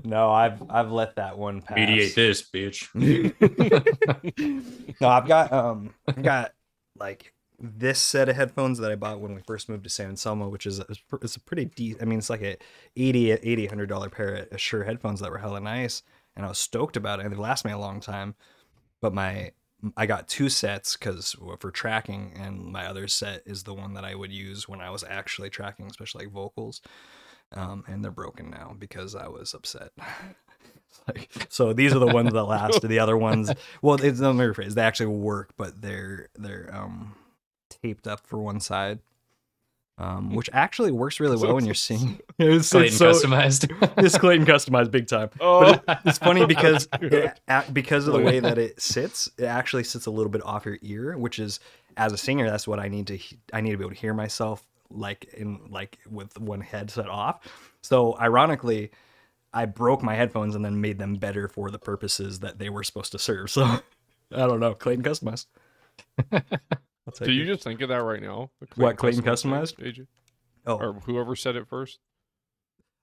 No, I've let that one Mediate pass. this, bitch. No, I've got like this set of headphones that I bought when we first moved to San Anselmo, which is it's a pretty I mean, it's like a 80 $100 pair of Shure headphones that were hella nice, and I was stoked about it, and they last me a long time. But I got two sets because for tracking, and my other set is the one that I would use when I was actually tracking, especially like vocals. And they're broken now because I was upset. Like, so these are the ones that last. The other ones, well, it's let me rephrase. They actually work, but they're taped up for one side, which actually works really well when you're singing. It's Clayton so customized. it's Clayton customized big time. But Oh, it's funny because dude. because of the way that it sits, it actually sits a little bit off your ear, which is as a singer, that's what I need to be able to hear myself like with one headset off. So ironically, I broke my headphones and then made them better for the purposes that they were supposed to serve. So I don't know, Clayton customized. I'll Did take you it. just think of that right now? The What Clayton thing, customized? AJ? Oh, Or whoever said it first?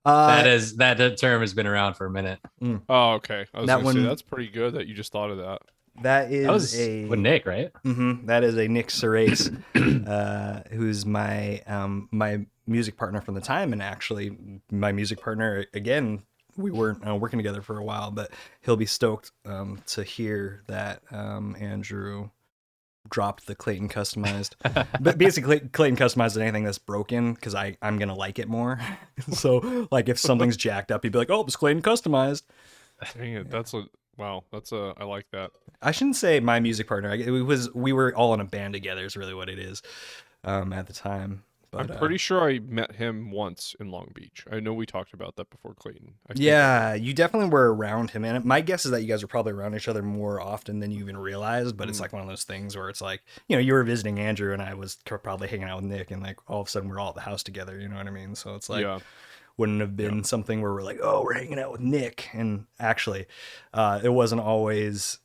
uh, That term has been around for a minute. mm, Oh, okay. I was that gonna say one that's pretty good that you just thought of that. that That is was with Nick, right? that is a Nick Serace, who's my music partner from the time, and actually my music partner again. We weren't working together for a while, but he'll be stoked to hear that Andrew dropped the Clayton customized. But basically, Clayton customized anything that's broken because I'm gonna like it more. So like if something's jacked up, he'd be like, "Oh, it's Clayton customized." Dang it. Yeah. That's a wow. That's a I like that. I shouldn't say my music partner. We were all in a band together. Is really what it is at the time. I'm But pretty sure I met him once in Long Beach. I know we talked about that before, Clayton. I think I yeah, you definitely were around him, and my guess is that you guys were probably around each other more often than you even realized. But did. it's like one of those things where it's like, you were visiting Andrew, and I was probably hanging out with Nick, and like all of a sudden we're all at the house together. You know what I mean? So it's like Yeah. wouldn't have Yeah. been something where we're like, oh, we're hanging out with Nick. And actually, it wasn't always.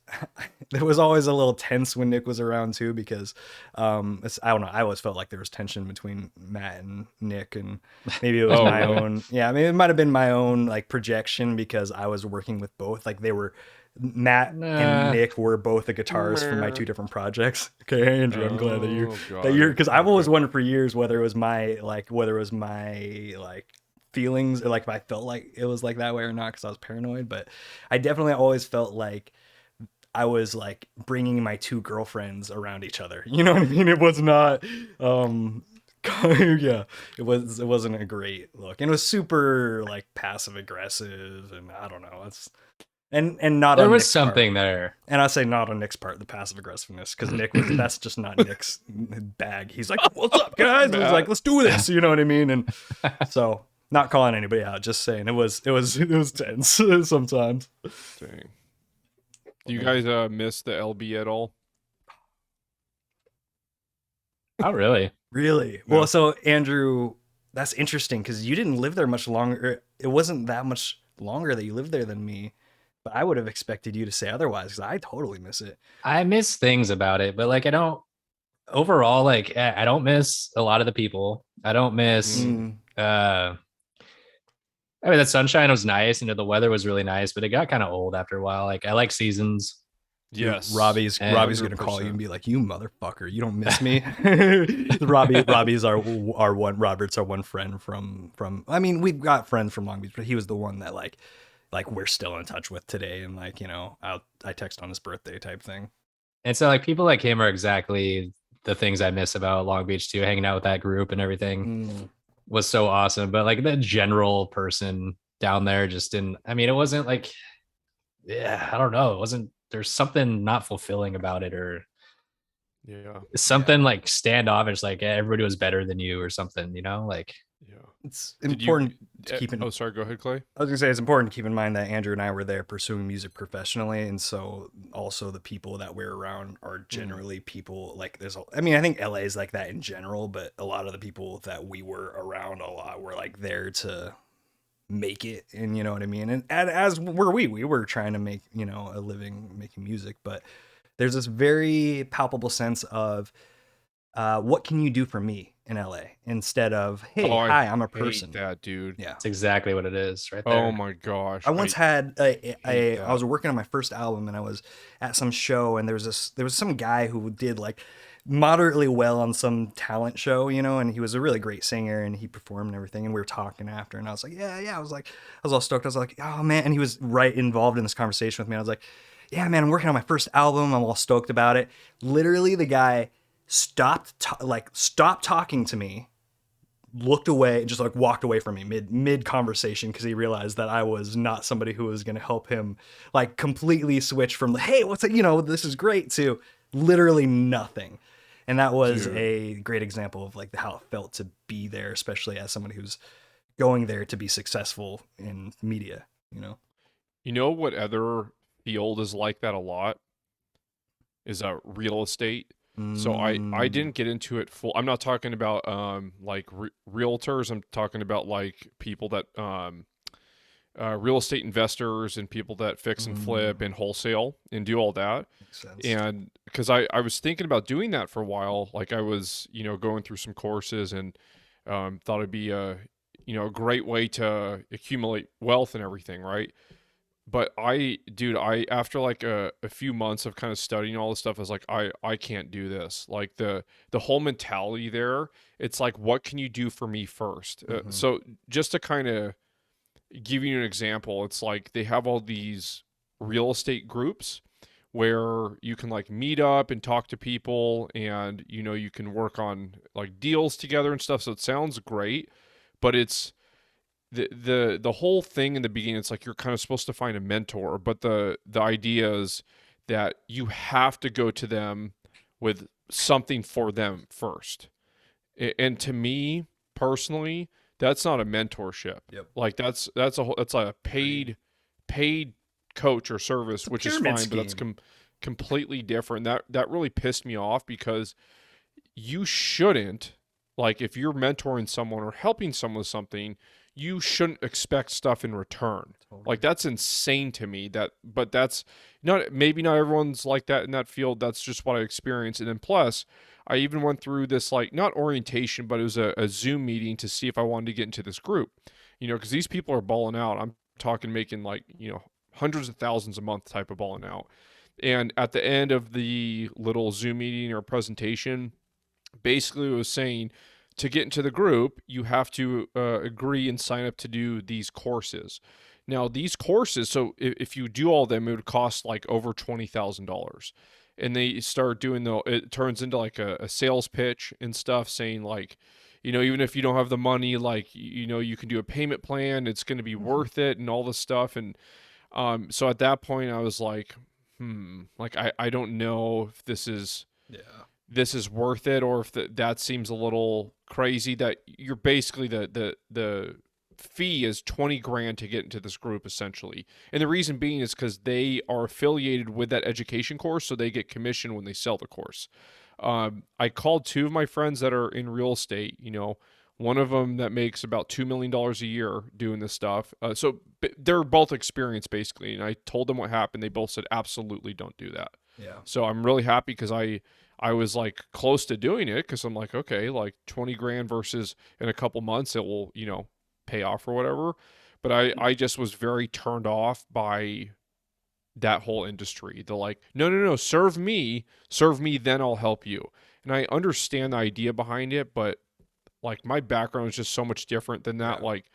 There was always a little tense when Nick was around too, because I don't know. I always felt like there was tension between Matt and Nick, and maybe it was Oh, my really? own. Yeah, I mean, it might have been my own like projection because I was working with both. Like they were. Matt and Nah. Nick were both the guitarists for my Meh. two different projects. Okay, Andrew, I'm glad that Oh, you're got it. because I've always Okay. wondered for years whether it was my feelings or like if I felt like it was like that way or not because I was paranoid. But I definitely always felt like I was like bringing my two girlfriends around each other. You know what I mean? It was not. Yeah, it wasn't a great look, and it was super like passive aggressive, and I don't know. It's and not There on was Nick's part. something there. And I say not on Nick's part, the passive aggressiveness, because that's just not Nick's bag. He's like, "What's up, guys?" It's like, Matt. "Let's do this." You know what I mean? And so, not calling anybody out, just saying it was tense sometimes. Dang. Do you guys miss the LB at all? Oh, really? Really? Yeah. Well, so Andrew, that's interesting because you didn't live there much longer. It wasn't that much longer that you lived there than me, but I would have expected you to say otherwise because I totally miss it. I miss things about it, but like I don't overall like I don't miss a lot of the people. I don't miss Mm, Mm. I mean the sunshine was nice, the weather was really nice, but it got kind of old after a while. Like I like seasons. Dude, yes. Robbie's gonna call you and 100%. be like, "You motherfucker, you don't miss me." Robbie's our one. Robert's our one friend from. I mean, we've got friends from Long Beach, but he was the one that like we're still in touch with today, and like I text on his birthday type thing. And so like people like him are exactly the things I miss about Long Beach too. Hanging out with that group and everything Mm. was so awesome. But like the general person down there just didn't. I mean, it wasn't like, yeah, I don't know. It wasn't. There's something not fulfilling about it, or Yeah. something Yeah, like standoffish. Like everybody was better than you, or something. Like Yeah. it's Did you? important to keep in. Oh, sorry. Go ahead, Clay. I was gonna say it's important to keep in mind that Andrew and I were there pursuing music professionally, and so also the people that we're around are Mm, generally people like I mean, I think LA is like that in general, but a lot of the people that we were around a lot were like there to make it, and you know what I mean. And as were we were trying to make a living making music, but there's this very palpable sense of what can you do for me in LA? Instead of, hey, Oh, I hi, I'm a hate person. that, dude. Yeah. That's exactly what it is right there. Oh my gosh. I once had hate I was that. working on my first album, and I was at some show, and there was some guy who did like moderately well on some talent show, you know, and he was a really great singer, and he performed and everything, and we were talking after, and I was like, yeah, I was all stoked. I was like, oh man, and he was right involved in this conversation with me. I was like, yeah, man, I'm working on my first album. I'm all stoked about it. Literally, the guy stopped talking to me, looked away, just like walked away from me mid conversation, because he realized that I was not somebody who was going to help him, like completely switch from hey, what's it, you know, this is great, to literally nothing. And that was Dude. a great example of like how it felt to be there, especially as somebody who's going there to be successful in media, you know. You know what other field is like that a lot? Is real estate. So I didn't get into it full. I'm not talking about like realtors. I'm talking about like people that real estate investors and people that fix and flip and wholesale and do all that. Makes sense. And because I was thinking about doing that for a while, like I was, you know, going through some courses and thought it'd be a, you know, a great way to accumulate wealth and everything, right? But after like a few months of kind of studying all this stuff, I was like, I can't do this. Like the whole mentality there, it's like, what can you do for me first? So just to kind of give you an example, it's like they have all these real estate groups where you can like meet up and talk to people, and you know, you can work on like deals together and stuff. So it sounds great, but it's the whole thing in the beginning, it's like you're kind of supposed to find a mentor, but the idea is that you have to go to them with something for them first. And to me personally, that's not a mentorship. Yep. Like that's a paid coach or service, which is fine, but that's completely different. That really pissed me off, because you shouldn't, like, if you're mentoring someone or helping someone with something, you shouldn't expect stuff in return. Totally. Like, that's insane to me. But that's maybe not everyone's like that in that field. That's just what I experienced. And then plus, I even went through this, like, not orientation, but it was a Zoom meeting to see if I wanted to get into this group, you know, because these people are balling out. I'm talking making like, you know, hundreds of thousands a month type of balling out. And at the end of the little Zoom meeting or presentation, basically it was saying, to get into the group, you have to agree and sign up to do these courses. Now, these courses, so if you do all of them, it would cost like over $20,000. And they start doing it turns into like a sales pitch and stuff, saying like, you know, even if you don't have the money, like, you know, you can do a payment plan. It's going to be worth it and all this stuff. And so at that point, I was like, like, I don't know if this is worth it, or if that seems a little crazy, that you're basically the fee is 20 grand to get into this group essentially. And the reason being is because they are affiliated with that education course, so they get commission when they sell the course. I called two of my friends that are in real estate, you know, one of them that makes about $2 million a year doing this stuff. So they're both experienced basically. And I told them what happened. They both said, absolutely don't do that. Yeah. So I'm really happy, because I was like close to doing it, because I'm like, okay, like 20 grand versus in a couple months it will, you know, pay off or whatever. But I just was very turned off by that whole industry. The like, no, serve me, then I'll help you. And I understand the idea behind it, but like my background is just so much different than that. Yeah. Like,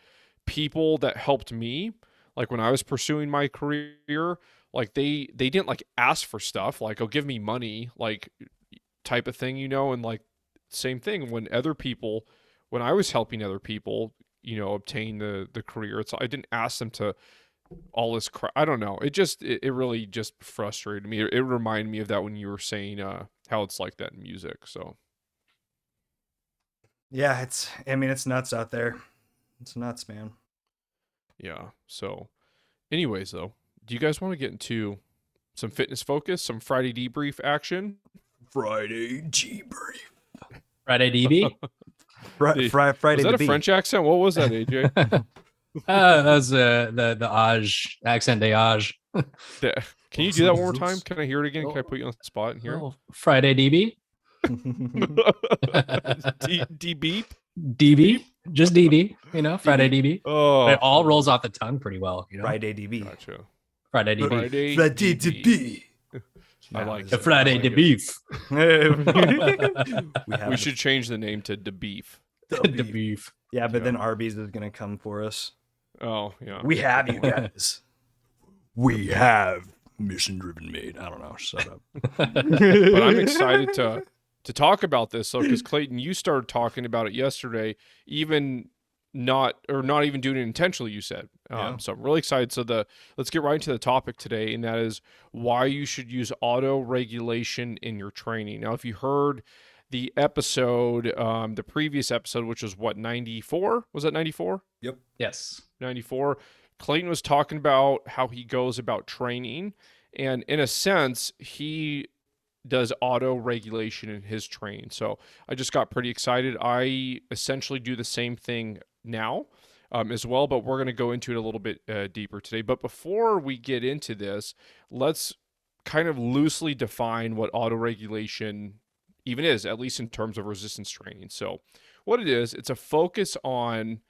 people that helped me, like when I was pursuing my career, like they didn't like ask for stuff like, oh, give me money, like, type of thing, you know. And like, same thing when I was helping other people, you know, obtain the career, I didn't ask them to all this crap. I don't know, it really just frustrated me. It reminded me of that when you were saying how it's like that in music. So Yeah, it's nuts out there. It's nuts, man. yeah. So anyways, though, do you guys want to get into some fitness focus, some Friday debrief action? Friday Debrief. Friday DB. Friday. Was that a French accent? What was that, AJ? That was the Aj accent de Aj. Can you do that one more time? Can I hear it again? Can I put you on the spot and hear it? Friday DB. D-beep? DB, just DB, Friday DB. Oh, It all rolls off the tongue pretty well, Friday DB. Gotcha. Friday DB. Friday Friday DB. DB. I like The it. Friday I like it. DB. We should change the name to DeBeef. The beef. Yeah, but then Arby's is gonna come for us. Oh, yeah. We have you guys. We have mission driven meat. I don't know. Shut up. But I'm excited to talk about this, so because Clayton, you started talking about it yesterday, not even doing it intentionally, you said. So I'm really excited. So let's get right into the topic today, and that is why you should use auto regulation in your training. Now, if you heard the episode, the previous episode, which was what, 94? Was that 94? Yep. Yes. 94. Clayton was talking about how he goes about training, and in a sense, he does auto regulation in his training. So I just got pretty excited. I essentially do the same thing now as well, but we're going to go into it a little bit deeper today. But before we get into this, let's kind of loosely define what auto regulation even is, at least in terms of resistance training. So what it is, it's a focus on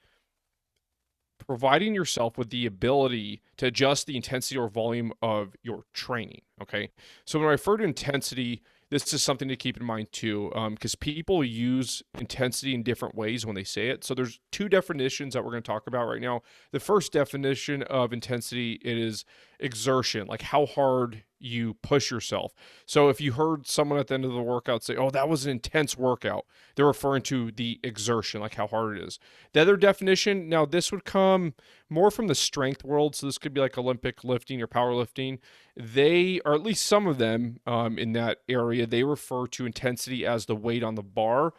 providing yourself with the ability to adjust the intensity or volume of your training. Okay. So when I refer to intensity, this is something to keep in mind too, because people use intensity in different ways when they say it. So there's two definitions that we're going to talk about right now. The first definition of intensity, it is exertion, like how hard you push yourself. So if you heard someone at the end of the workout say, "Oh, that was an intense workout," they're referring to the exertion, like how hard it is. The other definition, now this would come more from the strength world. So this could be like Olympic lifting or powerlifting. They, or at least some of them in that area, they refer to intensity as the weight on the bar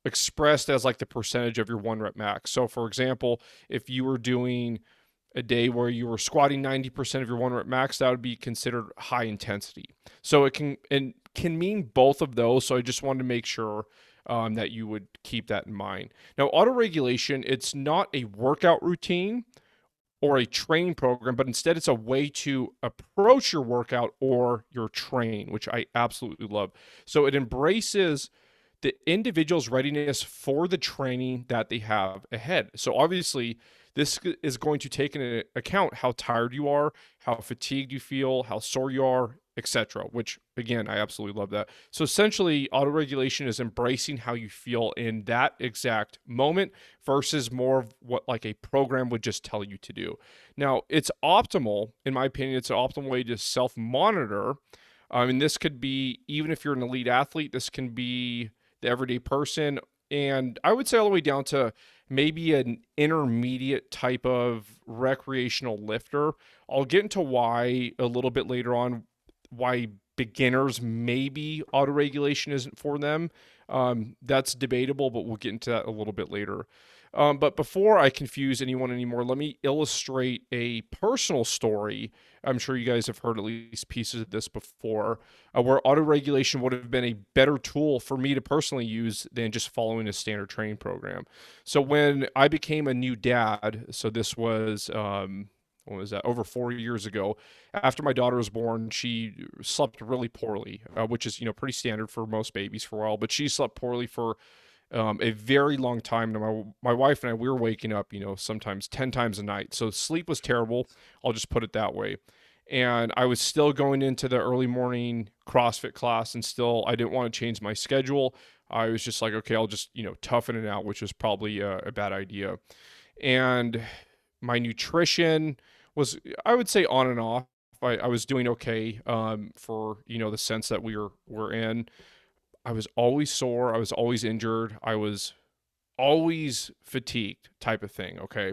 expressed as like the percentage of your 1 rep max. So for example, if you were doing a day where you were squatting 90% of your 1 rep max, that would be considered high intensity. So it can mean both of those. So I just wanted to make sure that you would keep that in mind. Now, auto regulation, it's not a workout routine or a training program, but instead it's a way to approach your workout or your training, which I absolutely love. So it embraces the individual's readiness for the training that they have ahead. So obviously, this is going to take into account how tired you are, how fatigued you feel, how sore you are, etc., which again, I absolutely love that. So essentially, auto-regulation is embracing how you feel in that exact moment versus more of what like a program would just tell you to do. Now, it's optimal, in my opinion, it's an optimal way to self-monitor. And this could be, even if you're an elite athlete, this can be the everyday person. And I would say all the way down to maybe an intermediate type of recreational lifter. I'll get into why a little bit later on, why beginners maybe auto-regulation isn't for them. That's debatable, but we'll get into that a little bit later. But before I confuse anyone anymore, let me illustrate a personal story. I'm sure you guys have heard at least pieces of this before, where auto-regulation would have been a better tool for me to personally use than just following a standard training program. So when I became a new dad, so this was, what was that, over 4 years ago, after my daughter was born, she slept really poorly, which is, pretty standard for most babies for a while, but she slept poorly for a very long time. And my wife and I, we were waking up, sometimes 10 times a night. So sleep was terrible. I'll just put it that way. And I was still going into the early morning CrossFit class, and still, I didn't want to change my schedule. I was just like, okay, I'll just, toughen it out, which was probably a bad idea. And my nutrition was, I would say, on and off. I was doing okay for, the sense that we're in. I was always sore. I was always injured. I was always fatigued type of thing. Okay.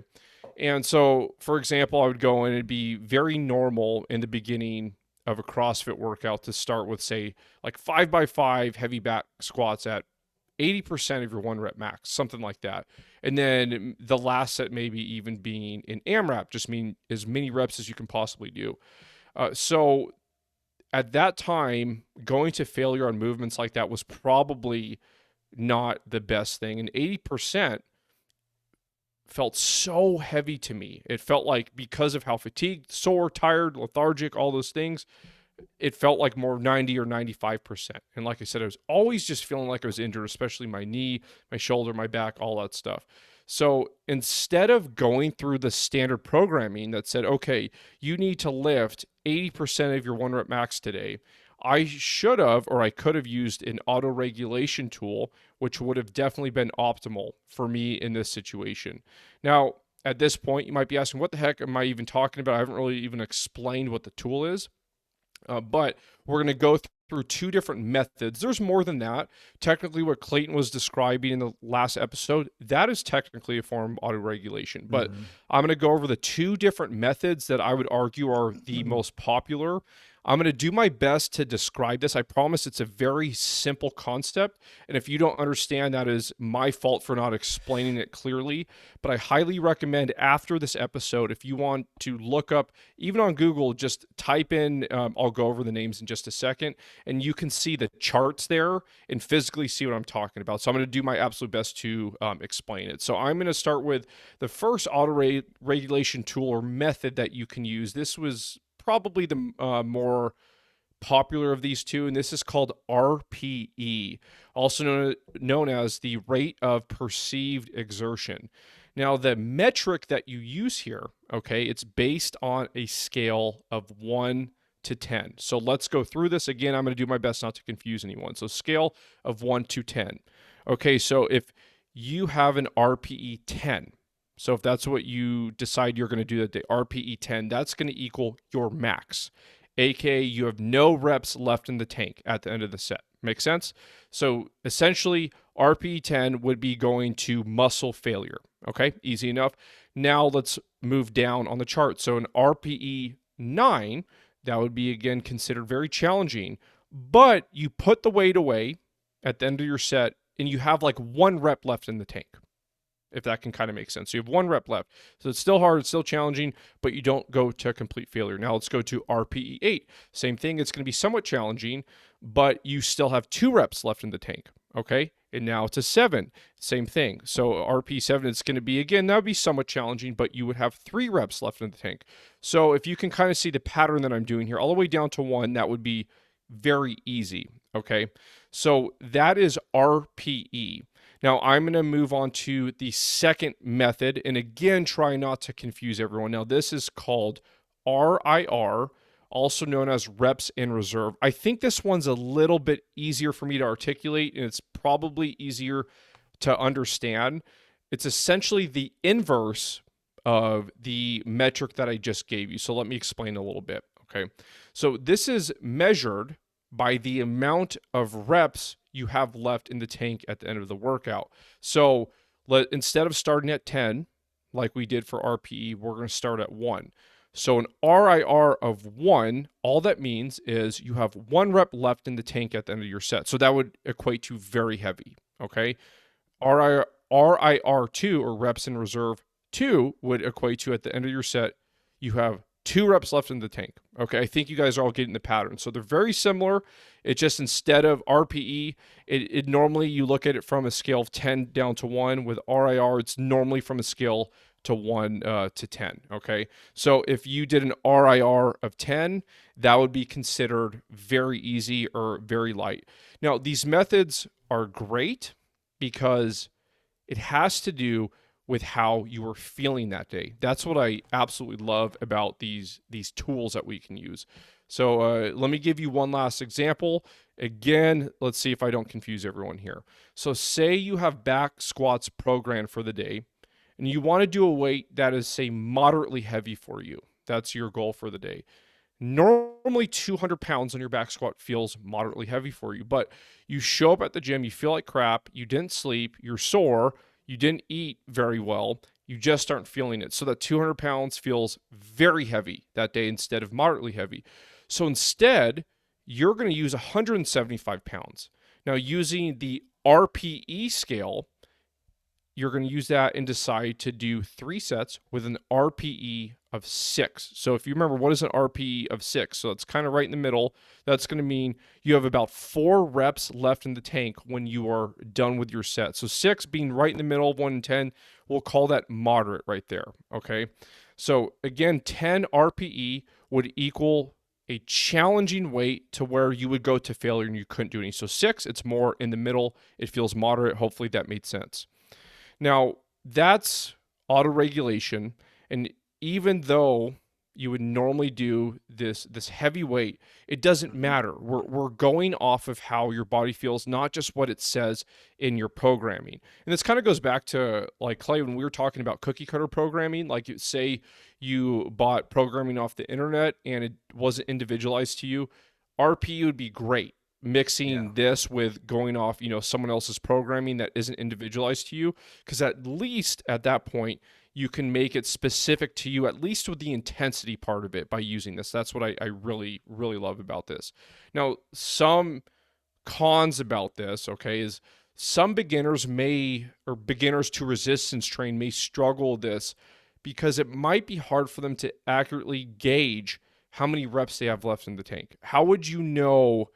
And so, for example, I would go in and it'd be very normal in the beginning of a CrossFit workout to start with, say, like 5x5 heavy back squats at 80% of your 1 rep max, something like that. And then the last set maybe even being an AMRAP, just mean as many reps as you can possibly do. So at that time, going to failure on movements like that was probably not the best thing. And 80% felt so heavy to me. It felt like, because of how fatigued, sore, tired, lethargic, all those things, it felt like more 90 or 95%. And like I said, I was always just feeling like I was injured, especially my knee, my shoulder, my back, all that stuff. So instead of going through the standard programming that said, okay, you need to lift 80% of your 1 rep max today, I should have, or I could have used an auto regulation tool, which would have definitely been optimal for me in this situation. Now, at this point, you might be asking, what the heck am I even talking about? I haven't really even explained what the tool is. But we're going to go through two different methods. There's more than that. Technically, what Clayton was describing in the last episode, that is technically a form of auto-regulation. But I'm going to go over the two different methods that I would argue are the most popular. I'm going to do my best to describe this. I promise it's a very simple concept. And if you don't understand, that is my fault for not explaining it clearly. But I highly recommend after this episode, if you want to look up, even on Google, just type in, I'll go over the names in just a second, and you can see the charts there and physically see what I'm talking about. So I'm going to do my absolute best to explain it. So I'm going to start with the first auto-regulation tool or method that you can use. This was probably the more popular of these two, and this is called RPE, also known as the rate of perceived exertion. Now, the metric that you use here, okay, it's based on a scale of 1 to 10. So let's go through this again. I'm going to do my best not to confuse anyone. So scale of 1 to 10. Okay, so if you have an RPE 10, so if that's what you decide you're going to do that day, RPE 10, that's going to equal your max, aka you have no reps left in the tank at the end of the set. Make sense? So essentially, RPE 10 would be going to muscle failure. Okay, easy enough. Now let's move down on the chart. So an RPE 9, that would be again considered very challenging, but you put the weight away at the end of your set and you have like 1 rep left in the tank, if that can kind of make sense. So you have 1 rep left. So it's still hard, it's still challenging, but you don't go to complete failure. Now let's go to RPE 8. Same thing, it's going to be somewhat challenging, but you still have 2 reps left in the tank, okay? And now it's a 7, same thing. So RPE 7, it's going to be, again, that would be somewhat challenging, but you would have 3 reps left in the tank. So if you can kind of see the pattern that I'm doing here, all the way down to 1, that would be very easy, okay? So that is RPE. Now, I'm going to move on to the second method, and again, try not to confuse everyone. Now, this is called RIR, also known as reps in reserve. I think this one's a little bit easier for me to articulate, and it's probably easier to understand. It's essentially the inverse of the metric that I just gave you. So let me explain a little bit, okay? So this is measured by the amount of reps you have left in the tank at the end of the workout. So instead of starting at 10, like we did for RPE, we're going to start at 1. So an RIR of 1, all that means is you have 1 rep left in the tank at the end of your set. So that would equate to very heavy, okay? RIR 2, or reps in reserve 2, would equate to at the end of your set, you have 2 reps left in the tank. Okay, I think you guys are all getting the pattern. So they're very similar. It just, instead of RPE, it normally you look at it from a scale of 10 down to 1. With RIR, it's normally from a scale to 1 to 10. Okay, so if you did an RIR of 10, that would be considered very easy or very light. Now, these methods are great because it has to do with how you were feeling that day. That's what I absolutely love about these tools that we can use. So let me give you one last example. Again, let's see if I don't confuse everyone here. So say you have back squats programmed for the day, and you want to do a weight that is, say, moderately heavy for you. That's your goal for the day. Normally 200 pounds on your back squat feels moderately heavy for you, but you show up at the gym, you feel like crap, you didn't sleep, you're sore, you didn't eat very well, you just aren't feeling it. So that 200 pounds feels very heavy that day instead of moderately heavy. So instead, you're going to use 175 pounds. Now, using the RPE scale, you're going to use that and decide to do 3 sets with an RPE of 6. So if you remember, what is an RPE of 6? So it's kind of right in the middle. That's going to mean you have about 4 reps left in the tank when you are done with your set. So 6 being right in the middle of 1 and 10, we'll call that moderate right there, okay? So again, 10 RPE would equal a challenging weight to where you would go to failure and you couldn't do any. So 6, it's more in the middle. It feels moderate. Hopefully that made sense. Now, that's auto-regulation. And even though you would normally do this heavy weight, it doesn't matter. We're going off of how your body feels, not just what it says in your programming. And this kind of goes back to, like, Clay, when we were talking about cookie cutter programming, like, say you bought programming off the internet and it wasn't individualized to you, RPE would be great. Mixing this with going off, someone else's programming that isn't individualized to you, because at least at that point, you can make it specific to you, at least with the intensity part of it by using this. That's what I really, really love about this. Now, some cons about this, okay, is some beginners to resistance train may struggle with this because it might be hard for them to accurately gauge how many reps they have left in the tank. How would you know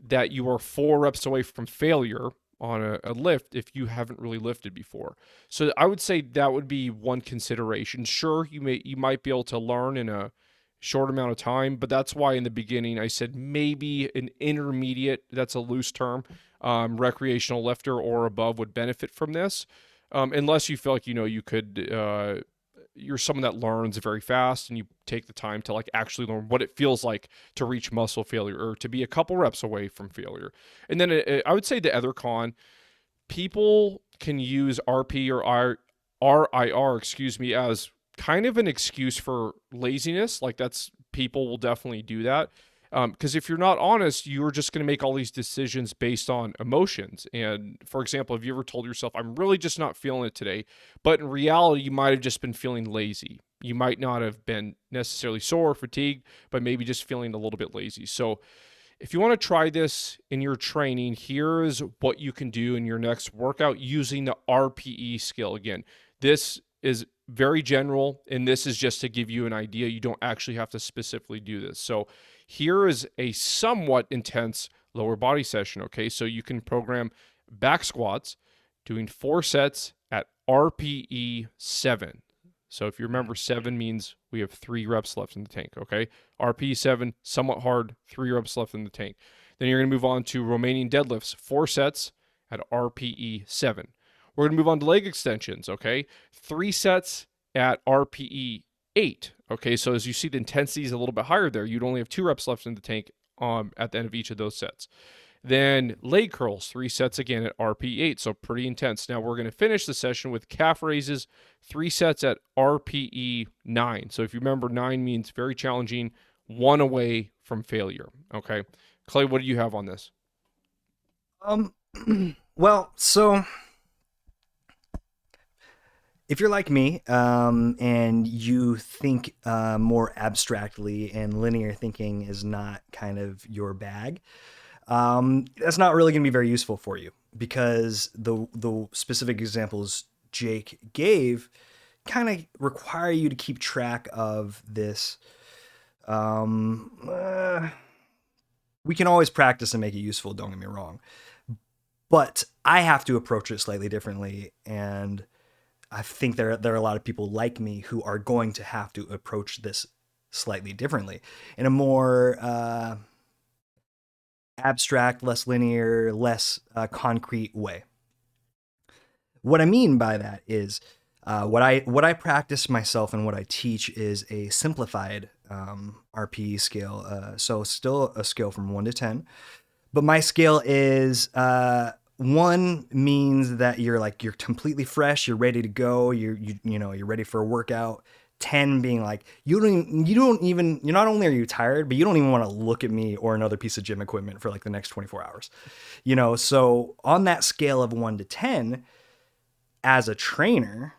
that you are 4 reps away from failure on a lift if you haven't really lifted before? So I would say that would be one consideration. Sure, you might be able to learn in a short amount of time, but that's why in the beginning I said maybe an intermediate, that's a loose term, recreational lifter or above would benefit from this, unless you feel like you could you're someone that learns very fast and you take the time to, like, actually learn what it feels like to reach muscle failure or to be a couple reps away from failure. And then I would say the other con, people can use RP or RIR, as kind of an excuse for laziness. Like, people will definitely do that. Because if you're not honest, you're just going to make all these decisions based on emotions. And for example, have you ever told yourself, I'm really just not feeling it today? But in reality, you might have just been feeling lazy. You might not have been necessarily sore or fatigued, but maybe just feeling a little bit lazy. So if you want to try this in your training, here is what you can do in your next workout using the RPE skill. Again, this is very general, and this is just to give you an idea. You don't actually have to specifically do this. So here is a somewhat intense lower body session, okay? So you can program back squats doing 4 sets at RPE 7. So if you remember, 7 means we have 3 reps left in the tank, okay? RPE 7, somewhat hard, 3 reps left in the tank. Then you're going to move on to Romanian deadlifts, 4 sets at RPE 7. We're going to move on to leg extensions, okay? 3 sets at RPE 8. Okay, so as you see, the intensity is a little bit higher there. You'd only have 2 reps left in the tank at the end of each of those sets. Then leg curls, 3 sets again at RPE 8, so pretty intense. Now we're going to finish the session with calf raises, 3 sets at RPE 9. So if you remember, 9 means very challenging, 1 away from failure. Okay, Clay, what do you have on this? Well, so if you're like me, and you think more abstractly and linear thinking is not kind of your bag, that's not really going to be very useful for you, because the specific examples Jake gave kind of require you to keep track of this. We can always practice and make it useful, don't get me wrong, but I have to approach it slightly differently, and I think there are a lot of people like me who are going to have to approach this slightly differently, in a more abstract, less linear, less concrete way. What I mean by that is what I practice myself and what I teach is a simplified RPE scale. So still a scale from 1 to 10, but my scale is 1 means that you're completely fresh, you're ready to go, you're ready for a workout. 10 being like you're not only are you tired, but you don't even want to look at me or another piece of gym equipment for like the next 24 hours. So on that scale of 1 to 10, as a trainer,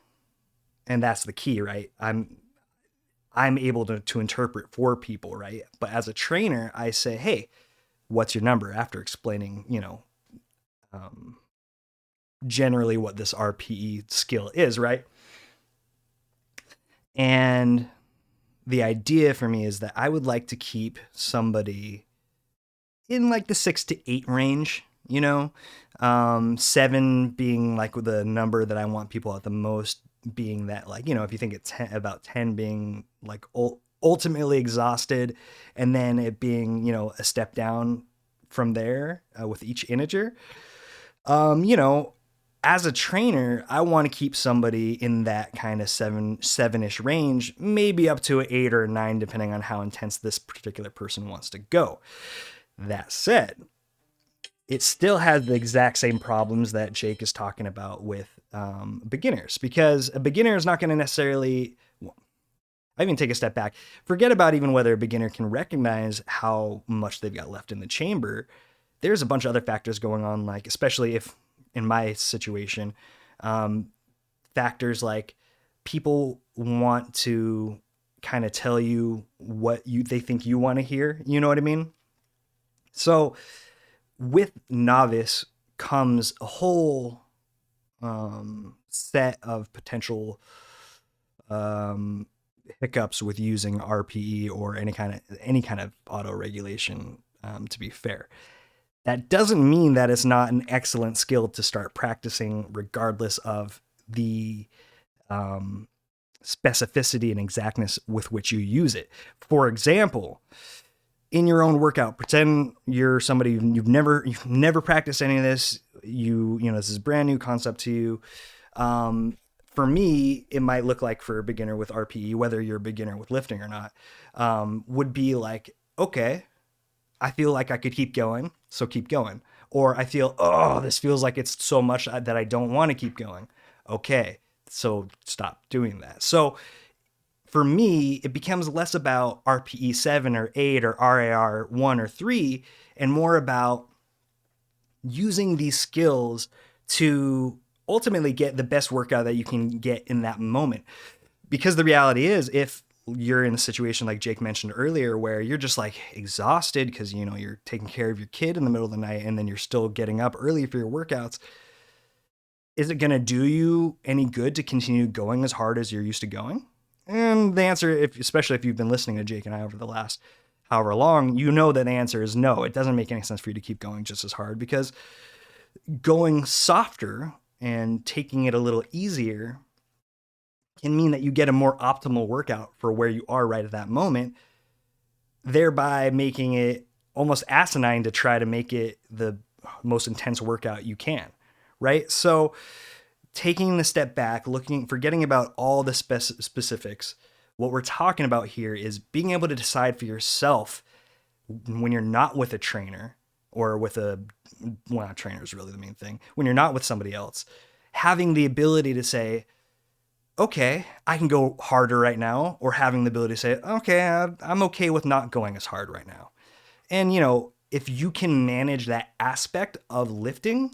and that's the key, right? I'm able to interpret for people, right? But as a trainer, I say, hey, what's your number, after explaining, generally what this RPE skill is, right? And the idea for me is that I would like to keep somebody in like the 6 to 8 range, 7 being like the number that I want people at the most, being that, like, if you think it's about 10 being like ultimately exhausted, and then it being, a step down from there with each integer. As a trainer, I want to keep somebody in that kind of seven-ish range, maybe up to an 8 or a 9, depending on how intense this particular person wants to go. That said, it still has the exact same problems that Jake is talking about with beginners, because a beginner is not going to necessarily, I even take a step back, forget about even whether a beginner can recognize how much they've got left in the chamber. There's a bunch of other factors going on, like, especially if in my situation, factors like people want to kind of tell you what they think you want to hear. You know what I mean? So with novice comes a whole set of potential hiccups with using RPE or any kind of auto regulation. To be fair, that doesn't mean that it's not an excellent skill to start practicing, regardless of the specificity and exactness with which you use it. For example, in your own workout, pretend you're somebody you've never practiced any of this. This is a brand new concept to you. For me, it might look like, for a beginner with RPE, whether you're a beginner with lifting or not, would be like, okay, I feel like I could keep going, so keep going. Or I feel, this feels like it's so much that I don't want to keep going. Okay, so stop doing that. So for me, it becomes less about RPE 7 or 8 or RAR 1 or 3, and more about using these skills to ultimately get the best workout that you can get in that moment. Because the reality is, if you're in a situation like Jake mentioned earlier, where you're just like exhausted because, you're taking care of your kid in the middle of the night, and then you're still getting up early for your workouts, is it going to do you any good to continue going as hard as you're used to going? And the answer, especially if you've been listening to Jake and I over the last however long, that the answer is no. It doesn't make any sense for you to keep going just as hard, because going softer and taking it a little easier can mean that you get a more optimal workout for where you are right at that moment, thereby making it almost asinine to try to make it the most intense workout you can, right? So taking the step back, forgetting about all the specifics, what we're talking about here is being able to decide for yourself when you're not with a trainer, or with a trainer is really the main thing. When you're not with somebody else, having the ability to say, okay, I can go harder right now, or having the ability to say, okay, I'm okay with not going as hard right now. And, if you can manage that aspect of lifting,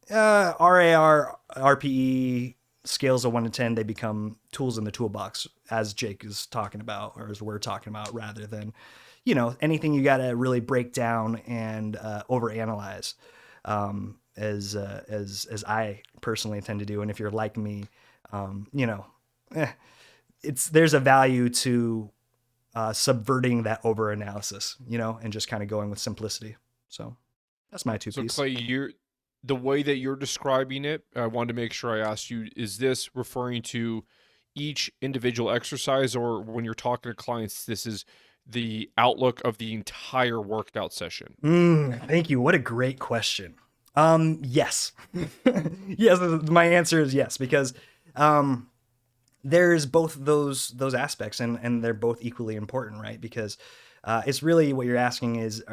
RAR, RPE, scales of 1 to 10, they become tools in the toolbox, as Jake is talking about, or as we're talking about, rather than, anything you got to really break down and overanalyze, as I personally tend to do. And if you're like me, there's a value to subverting that overanalysis, and just kind of going with simplicity. So that's my two piece. So Clay, the way that you're describing it, I wanted to make sure I asked you, is this referring to each individual exercise, or when you're talking to clients, this is the outlook of the entire workout session? Thank you. What a great question. Yes. Yes, my answer is yes, because there's both those aspects, and they're both equally important, right? Because it's really, what you're asking is,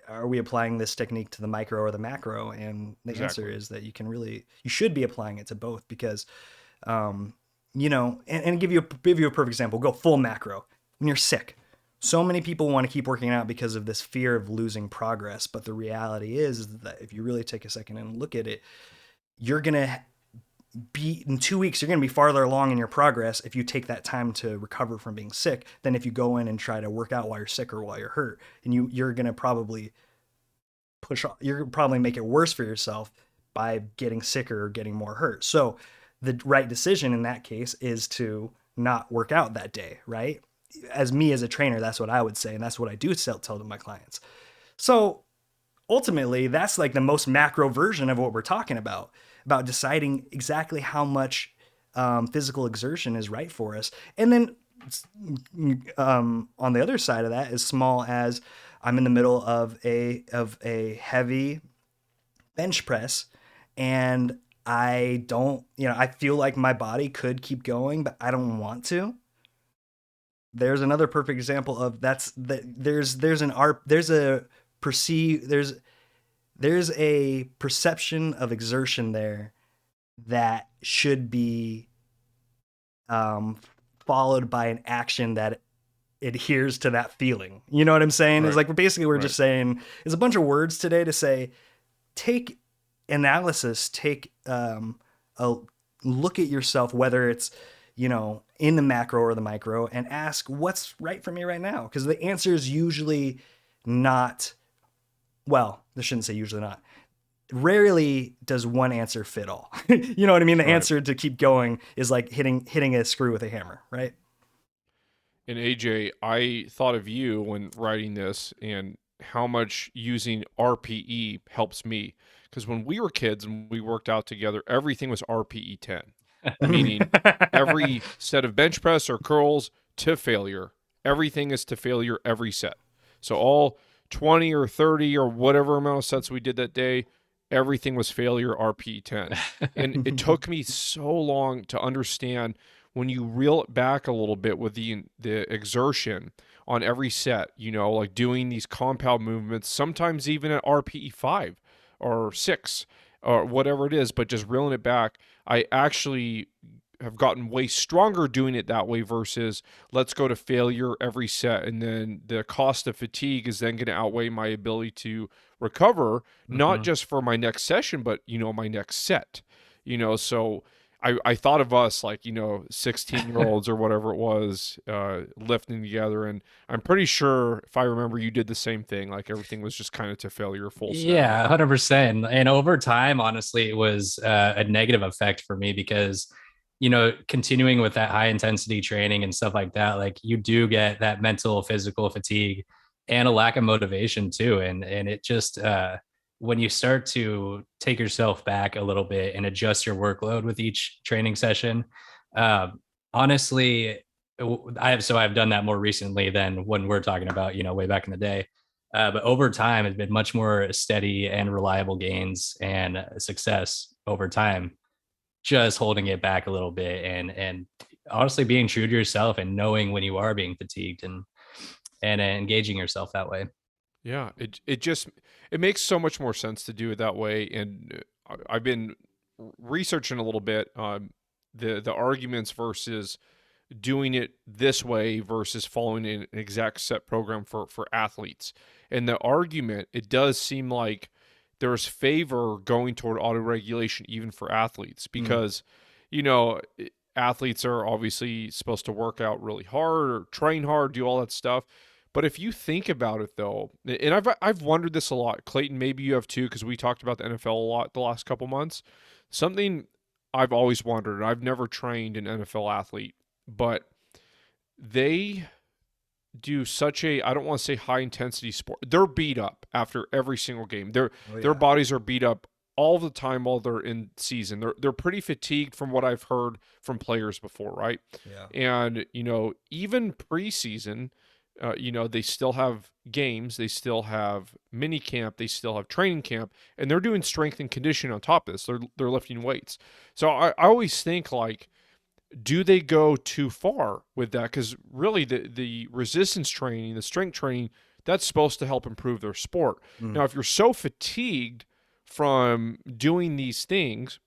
are we applying this technique to the micro or the macro? And the answer is that you should be applying it to both, because, and give you a perfect example, go full macro. When you're sick, so many people want to keep working out because of this fear of losing progress. But the reality is that if you really take a second and look at it, you're going to be, in 2 weeks, you're going to be farther along in your progress if you take that time to recover from being sick than if you go in and try to work out while you're sick or while you're hurt. And you're going to probably make it worse for yourself by getting sicker or getting more hurt. So the right decision in that case is to not work out that day, right? As a trainer, that's what I would say. And that's what I do tell to my clients. So ultimately, that's like the most macro version of what we're talking about deciding exactly how much physical exertion is right for us. And then on the other side of that, as small as I'm in the middle of a heavy bench press, and I don't, I feel like my body could keep going, but I don't want to. There's another perfect example of there's a perception of exertion there that should be followed by an action that adheres to that feeling. You know what I'm saying? Right. It's like basically we're Right. just saying, it's a bunch of words today to say, take analysis, take a look at yourself, whether it's, in the macro or the micro, and ask what's right for me right now. Because the answer is usually not, well, I shouldn't say usually not. Rarely does one answer fit all. You know what I mean? The Right. answer to keep going is like hitting a screw with a hammer, right? And AJ, I thought of you when writing this and how much using RPE helps me. Because when we were kids and we worked out together, everything was RPE 10, meaning every set of bench press or curls to failure. Everything is to failure every set. So all 20 or 30 or whatever amount of sets we did that day, everything was failure RPE 10. And it took me so long to understand when you reel it back a little bit with the exertion on every set, like doing these compound movements, sometimes even at RPE 5 or 6 or whatever it is, but just reeling it back, I actually have gotten way stronger doing it that way versus let's go to failure every set. And then the cost of fatigue is then going to outweigh my ability to recover, not just for my next session, but, my next set, so I thought of us like, 16-year-olds or whatever it was, lifting together. And I'm pretty sure if I remember, you did the same thing. Like everything was just kind of to failure full set. Yeah, 100%. And over time, honestly, it was a negative effect for me because, continuing with that high intensity training and stuff like that, like you do get that mental, physical fatigue and a lack of motivation too. And it just, when you start to take yourself back a little bit and adjust your workload with each training session, honestly, I've done that more recently than when we're talking about, way back in the day. But over time, it's been much more steady and reliable gains and success over time, just holding it back a little bit and honestly being true to yourself and knowing when you are being fatigued and engaging yourself that way. Yeah, it makes so much more sense to do it that way. And I've been researching a little bit the arguments versus doing it this way versus following an exact set program for athletes. And the argument, it does seem like there's favor going toward auto-regulation even for athletes because, athletes are obviously supposed to work out really hard or train hard, do all that stuff. But if you think about it, though, and I've wondered this a lot, Clayton, maybe you have too, because we talked about the NFL a lot the last couple months. Something I've always wondered, I've never trained an NFL athlete, but they do such a, I don't want to say high intensity sport. They're beat up after every single game. Their bodies are beat up all the time while they're in season. They're pretty fatigued from what I've heard from players before, right? Yeah. And, even preseason, they still have games, they still have mini camp, they still have training camp, and they're doing strength and conditioning on top of this. They're lifting weights. So I always think like, do they go too far with that? Because really the resistance training, the strength training, that's supposed to help improve their sport. Now, if you're so fatigued from doing these things,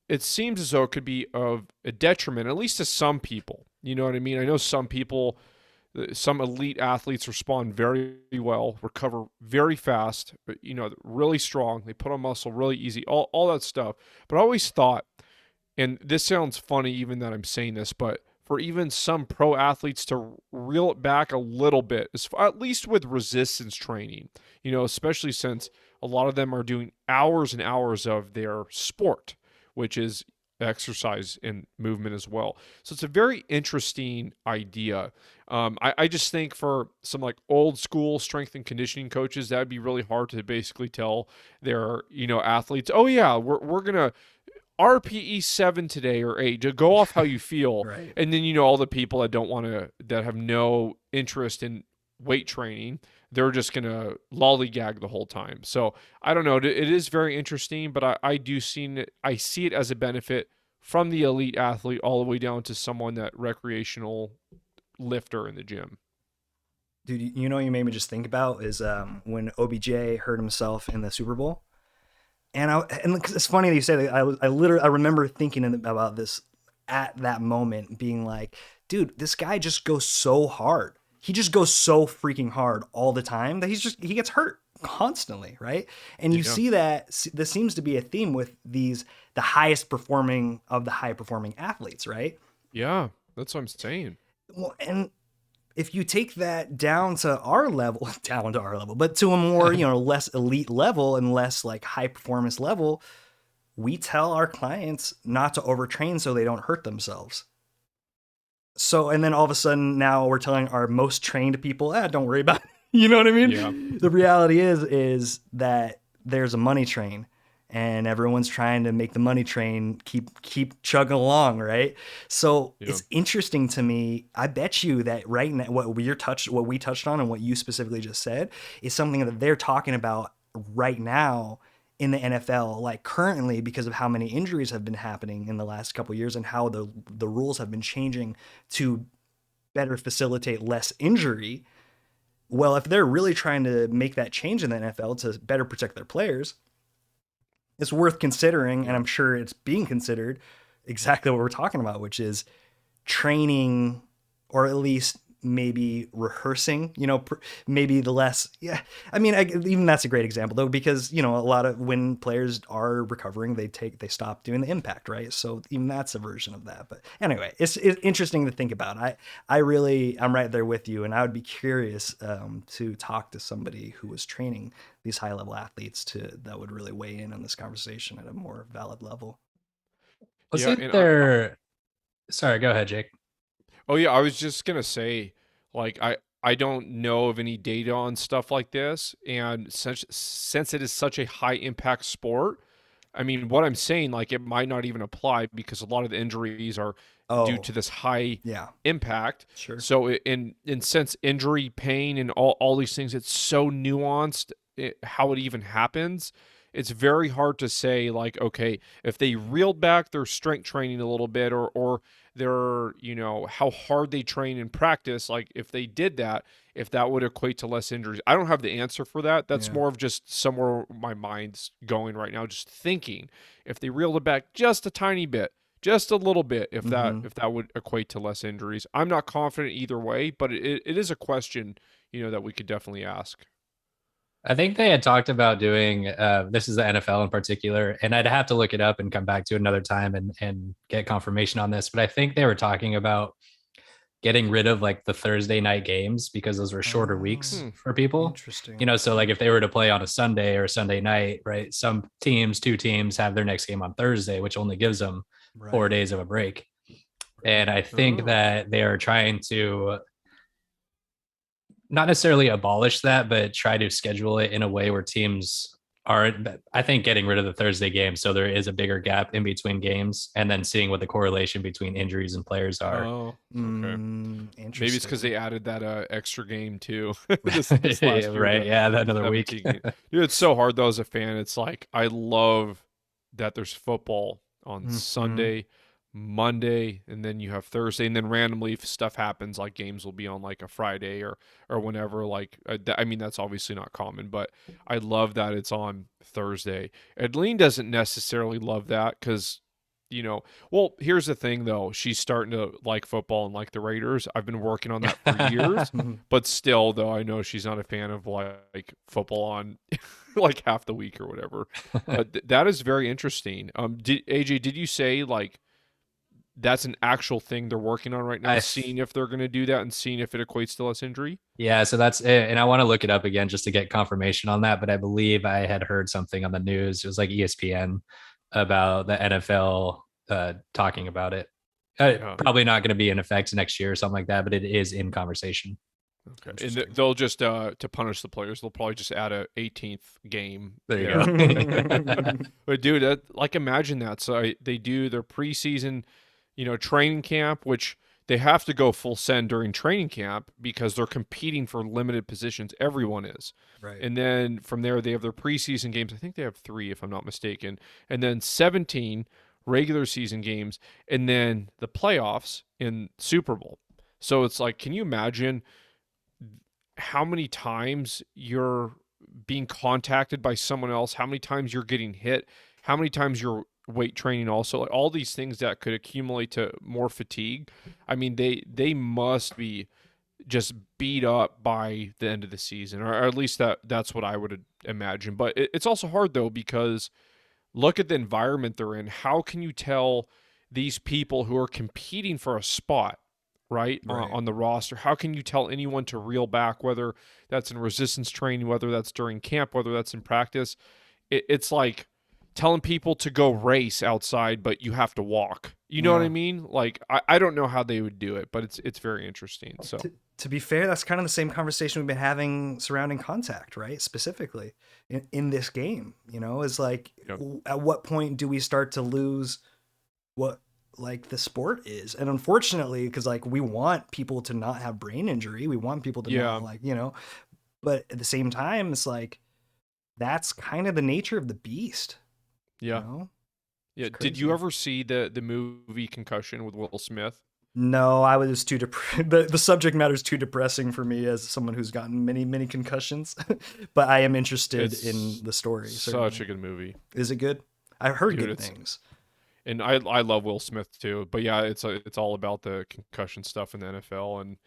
it seems as though it could be of a detriment, at least to some people. You know what I mean? I know some people, some elite athletes respond very well, recover very fast, really strong. They put on muscle really easy, all that stuff. But I always thought, and this sounds funny even that I'm saying this, but for even some pro athletes to reel it back a little bit, at least with resistance training, especially since a lot of them are doing hours and hours of their sport, which is exercise and movement as well. So it's a very interesting idea. I just think for some like old school strength and conditioning coaches, that'd be really hard to basically tell their, athletes, oh yeah, we're going to RPE 7 today or 8, to go off how you feel. Right. And then, all the people that don't want to, that have no interest in weight training, they're just going to lollygag the whole time. So I don't know. It is very interesting, but I see it as a benefit from the elite athlete all the way down to someone that recreational lifter in the gym. Dude, you made me just think about is when OBJ hurt himself in the Super Bowl. And it's funny that you say that. I remember thinking about this at that moment, being like, dude, this guy just goes so hard. He just goes so freaking hard all the time that he gets hurt constantly, right? And you see that this seems to be a theme with the highest performing of the high performing athletes, right? Yeah, that's what I'm saying. Well, and if you take that down to our level, but to a more, less elite level and less like high performance level, we tell our clients not to overtrain so they don't hurt themselves. So, and then all of a sudden now we're telling our most trained people, don't worry about it. You know what I mean? Yeah. The reality is that there's a money train. And everyone's trying to make the money train keep chugging along, right? So It's interesting to me. I bet you that right now, what we touched on, and what you specifically just said, is something that they're talking about right now in the NFL, like currently, because of how many injuries have been happening in the last couple of years, and how the rules have been changing to better facilitate less injury. Well, if they're really trying to make that change in the NFL to better protect their players, it's worth considering, and I'm sure it's being considered, exactly what we're talking about, which is training, or at least maybe rehearsing, maybe the less. Yeah. I mean, even that's a great example though, because, a lot of when players are recovering, they stop doing the impact, right? So even that's a version of that. But anyway, it's interesting to think about. I'm right there with you. And I would be curious to talk to somebody who was training these high level athletes that would really weigh in on this conversation at a more valid level. Sorry, go ahead, Jake. Oh yeah, I was just gonna say, like, I don't know of any data on stuff like this, and since it is such a high impact sport, I mean, what I'm saying, like, it might not even apply because a lot of the injuries are due to this high impact. Sure. So in sense, injury, pain, and all these things, it's so nuanced how it even happens. It's very hard to say, like, okay, if they reeled back their strength training a little bit, or their, how hard they train in practice, like if they did that, if that would equate to less injuries. I don't have the answer for that. That's more of just somewhere my mind's going right now, just thinking if they reeled it back just a tiny bit, just a little bit, if that would equate to less injuries. I'm not confident either way, but it is a question, that we could definitely ask. I think they had talked about doing, this is the NFL in particular, and I'd have to look it up and come back to another time and get confirmation on this. But I think they were talking about getting rid of like the Thursday night games because those were shorter weeks for people. Interesting. So like if they were to play on a Sunday or Sunday night, right? Some teams, 2 teams have their next game on Thursday, which only gives them 4 days of a break. And I think that they are trying to not necessarily abolish that, but try to schedule it in a way where teams aren't, I think, getting rid of the Thursday game. So there is a bigger gap in between games, and then seeing what the correlation between injuries and players are. Oh, okay. Interesting. Maybe it's because they added that extra game too. this last year, right? Yeah, that another week. Dude, it's so hard though as a fan. It's like, I love that there's football on Sunday, Monday, and then you have Thursday, and then randomly if stuff happens, like games will be on like a Friday or whenever, like I mean, that's obviously not common, but I love that it's on Thursday. Adeline doesn't necessarily love that because, well, here's the thing though, she's starting to like football and like the Raiders. I've been working on that for years, but still though, I know she's not a fan of like football on like half the week or whatever. But that is very interesting. AJ, did you say like that's an actual thing they're working on right now, seeing if they're going to do that and seeing if it equates to less injury? Yeah, so that's it. And I want to look it up again just to get confirmation on that. But I believe I had heard something on the news. It was like ESPN about the NFL talking about it. Probably not going to be in effect next year or something like that, but it is in conversation. Okay. And Interesting. they'll just to punish the players, they'll probably just add a 18th game. There you there. go. But dude, imagine that. So they do their preseason, training camp, which they have to go full send during training camp because they're competing for limited positions. Everyone is. Right. And then from there, they have their preseason games. I think they have 3, if I'm not mistaken. And then 17 regular season games, and then the playoffs in Super Bowl. So it's like, can you imagine how many times you're being contacted by someone else, how many times you're getting hit, how many times you're weight training also, like all these things that could accumulate to more fatigue. I mean, they must be just beat up by the end of the season, or at least that's what I would imagine. But it's also hard though, because look at the environment they're in. How can you tell these people who are competing for a spot, right, on the roster, how can you tell anyone to reel back, whether that's in resistance training, whether that's during camp, whether that's in practice? It's like telling people to go race outside, but you have to walk. You know what I mean? Like, I don't know how they would do it, but it's very interesting. So to be fair, that's kind of the same conversation we've been having surrounding contact, right? Specifically in this game, is like, at what point do we start to lose what like the sport is? And unfortunately, because like we want people to not have brain injury, we want people to not like, but at the same time, it's like, that's kind of the nature of the beast. Yeah. Yeah. Did you ever see the movie Concussion with Will Smith? No, I was too the subject matter is too depressing for me as someone who's gotten many concussions. But I am interested in the story. Such a good movie. Is it good? I've heard good things. And I love Will Smith too. But yeah, it's all about the concussion stuff in the NFL and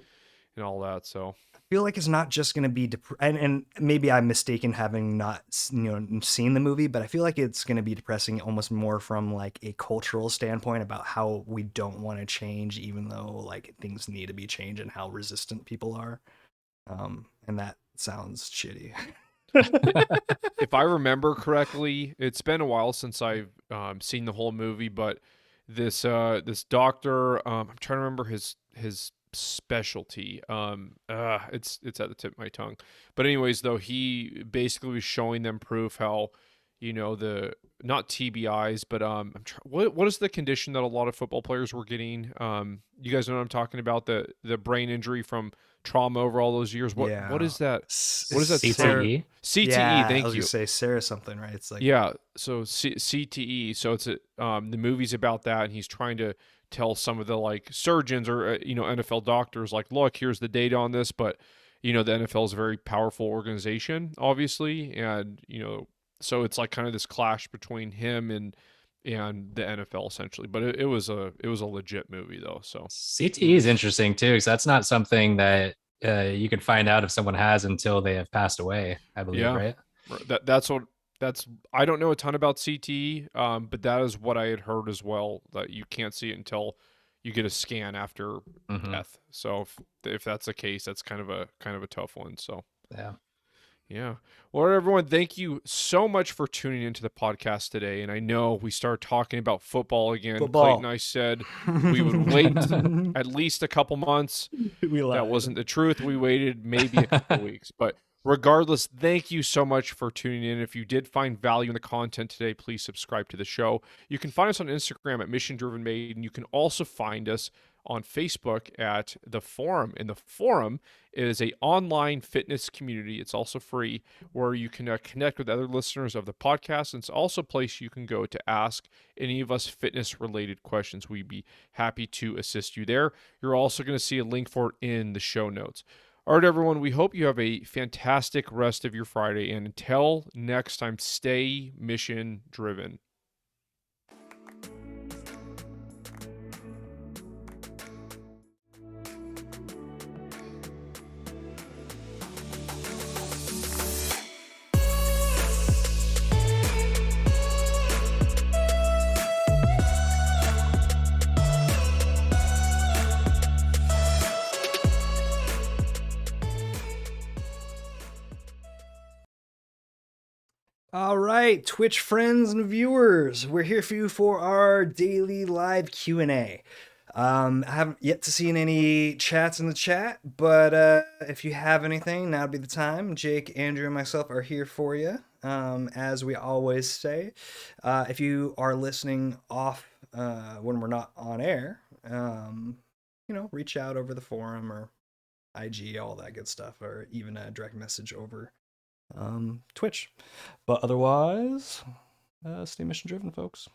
all that. So I feel like it's not just going to be and maybe I'm mistaken having not seen the movie, but I feel like it's going to be depressing almost more from like a cultural standpoint about how we don't want to change, even though like things need to be changed, and how resistant people are. And that sounds shitty. If I remember correctly, it's been a while since I've seen the whole movie, but this doctor, I'm trying to remember his specialty. It's at the tip of my tongue. But anyways, though, he basically was showing them proof how, the not TBIs, but what is the condition that a lot of football players were getting? You guys know what I'm talking about, the brain injury from trauma over all those years. What is that? What is that? CTE. CTE. Yeah, thank I was you. gonna say Sarah something, right? It's like So CTE. So it's the movie's about that, and he's trying to tell some of the like surgeons or NFL doctors, like, look, here's the data on this, but the NFL is a very powerful organization, obviously, and so it's like kind of this clash between him and the NFL essentially. But it was a legit movie though. So CTE is interesting too, because that's not something that you can find out if someone has until they have passed away, I believe, right? That's I don't know a ton about CTE, but that is what I had heard as well, that you can't see it until you get a scan after death. So if that's the case, that's kind of a tough one. So yeah. Well, everyone, thank you so much for tuning into the podcast today. And I know we started talking about football again. Clayton and I said we would wait at least a couple months. That wasn't the truth. We waited maybe a couple weeks, but regardless, thank you so much for tuning in. If you did find value in the content today, please subscribe to the show. You can find us on Instagram at Mission Driven Made, and you can also find us on Facebook at The Forum. And The Forum is an online fitness community. It's also free, where you can connect with other listeners of the podcast. And it's also a place you can go to ask any of us fitness-related questions. We'd be happy to assist you there. You're also going to see a link for it in the show notes. All right, everyone, we hope you have a fantastic rest of your Friday. And until next time, stay mission-driven. All right, Twitch friends and viewers, we're here for you for our daily live Q&A. I haven't yet to seen any chats in the chat, but if you have anything, now'd be the time. Jake, Andrew, and myself are here for you, as we always say. If you are listening off when we're not on air, reach out over the forum or IG, all that good stuff, or even a direct message over Twitch. But otherwise, stay mission driven, folks.